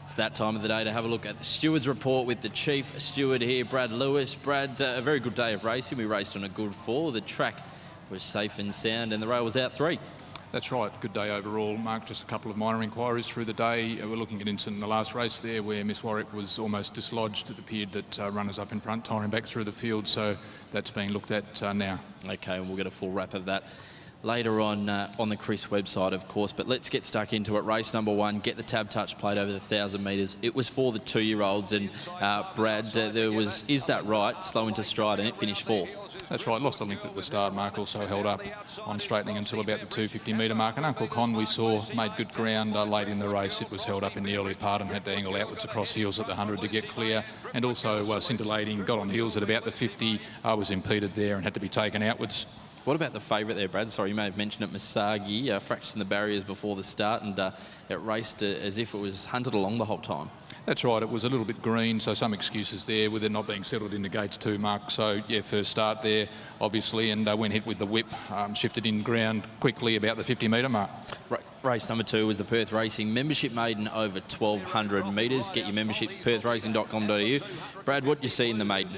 It's that time of the day to have a look at the Stewards report with the chief steward here, Brad Lewis. Brad, a very good day of racing. We raced on a good 4. The track was safe and sound and the rail was out 3. That's right, good day overall, Mark. Just a couple of minor inquiries through the day. We're looking at an incident in the last race there where Miss Warwick was almost dislodged. It appeared that runners up in front tiring back through the field, so that's being looked at now. Okay, and we'll get a full wrap of that later on the Chris website, of course. But let's get stuck into it. Race number 1, get the tab touch plate over the 1,000 metres. It was for the 2-year-olds, and Brad, there was Is That Right, slow into stride, and it finished 4th. That's right, lost a length at the start. Mark also held up on straightening until about the 250 metre mark. And Uncle Con, we saw, made good ground late in the race. It was held up in the early part and had to angle outwards across heels at the 100 to get clear. And also scintillating, got on heels at about the 50, was impeded there and had to be taken outwards. What about the favourite there, Brad? Sorry, you may have mentioned it, Masagi, fractured in the barriers before the start, and it raced as if it was hunted along the whole time. That's right, it was a little bit green, so some excuses there with it not being settled into gates 2, Mark. So, yeah, first start there, obviously, and when hit with the whip, shifted in ground quickly about the 50 metre mark. Race number 2 was the Perth Racing Membership Maiden over 1,200 metres. Get your memberships, perthracing.com.au. Brad, what do you see in the maiden?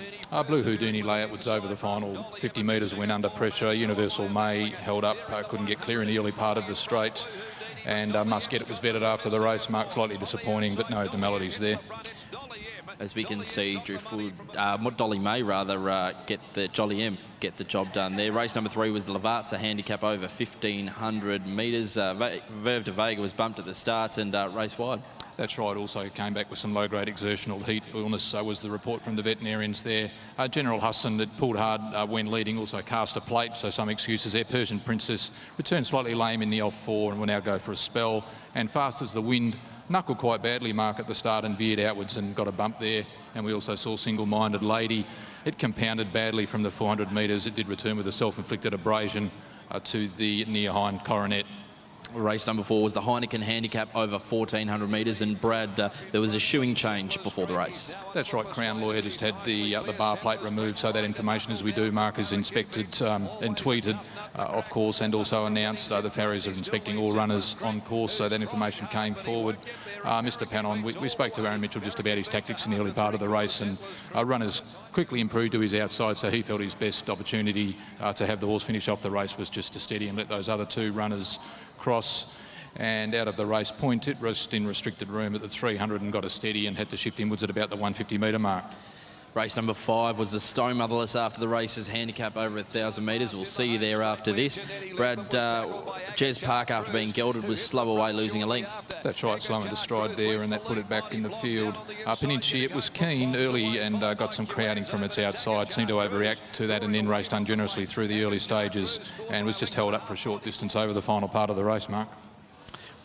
Blue Houdini layoutwards over the final 50 metres, went under pressure. Universal May held up, couldn't get clear in the early part of the straight. And Muscat was vetted after the race, Mark, slightly disappointing, but no, the melody's there. As we can see, Dolly May get the Jolly M get the job done there. Race number 3 was the Lavazza handicap over 1,500 metres. Verve de Vega was bumped at the start and race wide. That's right, also came back with some low-grade exertional heat illness, was the report from the veterinarians there. General Husson, that pulled hard when leading, also cast a plate, so some excuses there. Persian Princess returned slightly lame in the off-4 and will now go for a spell. And Fast as the Wind knuckled quite badly, Mark, at the start and veered outwards and got a bump there. And we also saw Single-Minded Lady. It compounded badly from the 400 metres. It did return with a self-inflicted abrasion to the near hind coronet. Race number 4 was the Heineken handicap over 1,400 metres, and Brad, there was a shoeing change before the race. That's right, Crown Lawyer just had the bar plate removed, so that information, as we do, Mark, is inspected and tweeted, of course, and also announced. The farriers are inspecting all runners on course, so that information came forward. Mr. Pannon, we spoke to Aaron Mitchell just about his tactics in the early part of the race, and runners quickly improved to his outside, so he felt his best opportunity to have the horse finish off the race was just to steady and let those other 2 runners cross. And out of the race point, it raced in restricted room at the 300 and got a steady and had to shift inwards at about the 150 metre mark. Race number 5 was the Stone Motherless after the race's handicap over 1,000 metres. We'll see you there after this. Brad, Jez Park, after being gelded, was slow away, losing a length. That's right, slow into stride there, and that put it back in the field. Peninsula, it was keen early and got some crowding from its outside, seemed to overreact to that and then raced ungenerously through the early stages and was just held up for a short distance over the final part of the race, Mark.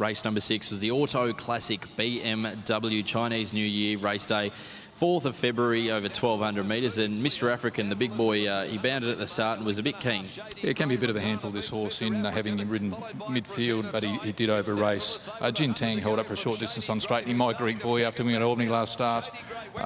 Race number 6 was the Auto Classic BMW Chinese New Year race day. 4th of February over 1,200 metres, and Mr. African, the big boy, he bounded at the start and was a bit keen. Yeah, it can be a bit of a handful, this horse, in having him ridden midfield, but he did over-race. Jin Tang held up for a short distance on straight. My Greek boy, after winning at Albany last start,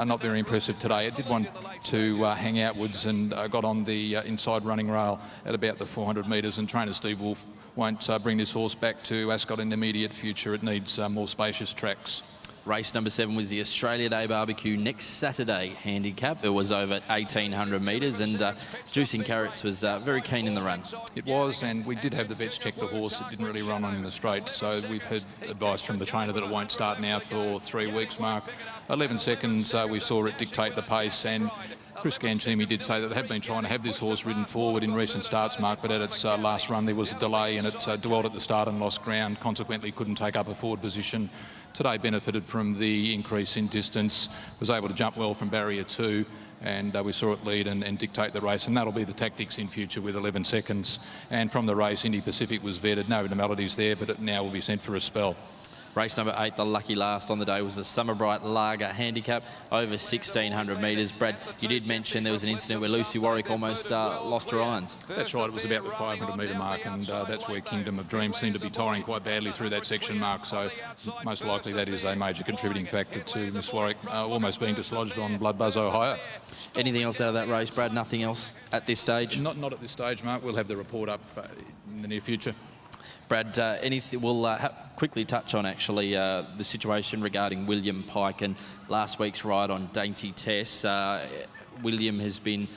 not very impressive today. It did want to hang outwards and got on the inside running rail at about the 400 metres, and trainer Steve Wolf won't bring this horse back to Ascot in the immediate future. It needs more spacious tracks. Race number 7 was the Australia Day Barbecue next Saturday handicap. It was over 1,800 metres, and Juicing Carrots was very keen in the run. It was, and we did have the vets check the horse. It didn't really run on in the straight, so we've had advice from the trainer that it won't start now for 3 weeks, Mark. 11 seconds, we saw it dictate the pace, and Chris Ganchimi did say that they have been trying to have this horse ridden forward in recent starts, Mark, but at its last run there was a delay and it dwelled at the start and lost ground, consequently couldn't take up a forward position. Today benefited from the increase in distance, was able to jump well from barrier 2, and we saw it lead and dictate the race, and that'll be the tactics in future with 11 seconds. And from the race, Indy Pacific was vetted, no abnormalities there, but it now will be sent for a spell. Race number 8, the lucky last on the day, was the Summerbright Lager handicap over 1,600 metres. Brad, you did mention there was an incident where Lucy Warwick almost lost her irons. That's right, it was about the 500 metre mark, and that's where Kingdom of Dreams seemed to be tiring quite badly through that section, Mark, so most likely that is a major contributing factor to Miss Warwick almost being dislodged on Blood Buzz Ohio. Anything else out of that race, Brad? Nothing else at this stage? Not at this stage, Mark. We'll have the report up in the near future. Brad, anything? We'll quickly touch on actually the situation regarding William Pike and last week's ride on Dainty Tess. William has been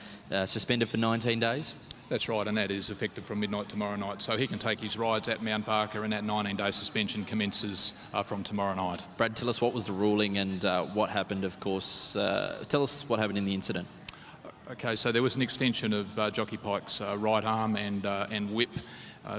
suspended for 19 days. That's right, and that is effective from midnight tomorrow night. So he can take his rides at Mount Barker, and that 19-day suspension commences from tomorrow night. Brad, tell us what was the ruling and what happened, of course. Tell us what happened in the incident. Okay, so there was an extension of Jockey Pike's right arm and whip.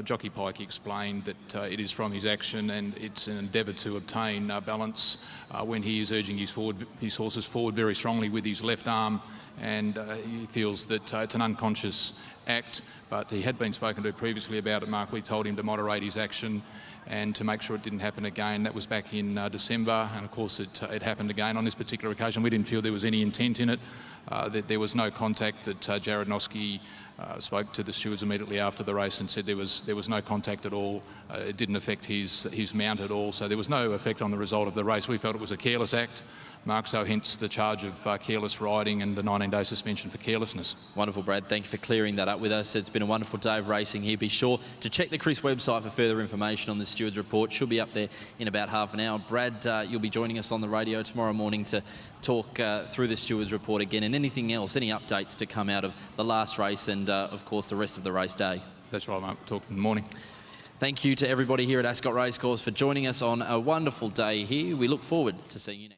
Jockey Pike explained that it is from his action and it's an endeavour to obtain balance when he is urging his horses forward very strongly with his left arm, and he feels that it's an unconscious act, but he had been spoken to previously about it, Mark. We told him to moderate his action and to make sure it didn't happen again. That was back in December, and of course it happened again on this particular occasion. We didn't feel there was any intent in it, that there was no contact, that Jared Noske spoke to the stewards immediately after the race and said there was no contact at all. It didn't affect his mount at all, so there was no effect on the result of the race. We felt it was a careless act, Mark, so hence the charge of careless riding and the 19-day suspension for carelessness. Wonderful, Brad. Thank you for clearing that up with us. It's been a wonderful day of racing here. Be sure to check the Chris website for further information on the Stewards report. Should be up there in about half an hour. Brad, you'll be joining us on the radio tomorrow morning to talk through the Stewards report again and anything else, any updates to come out of the last race and, of course, the rest of the race day. That's right, mate. We'll talk in the morning. Thank you to everybody here at Ascot Racecourse for joining us on a wonderful day here. We look forward to seeing you next.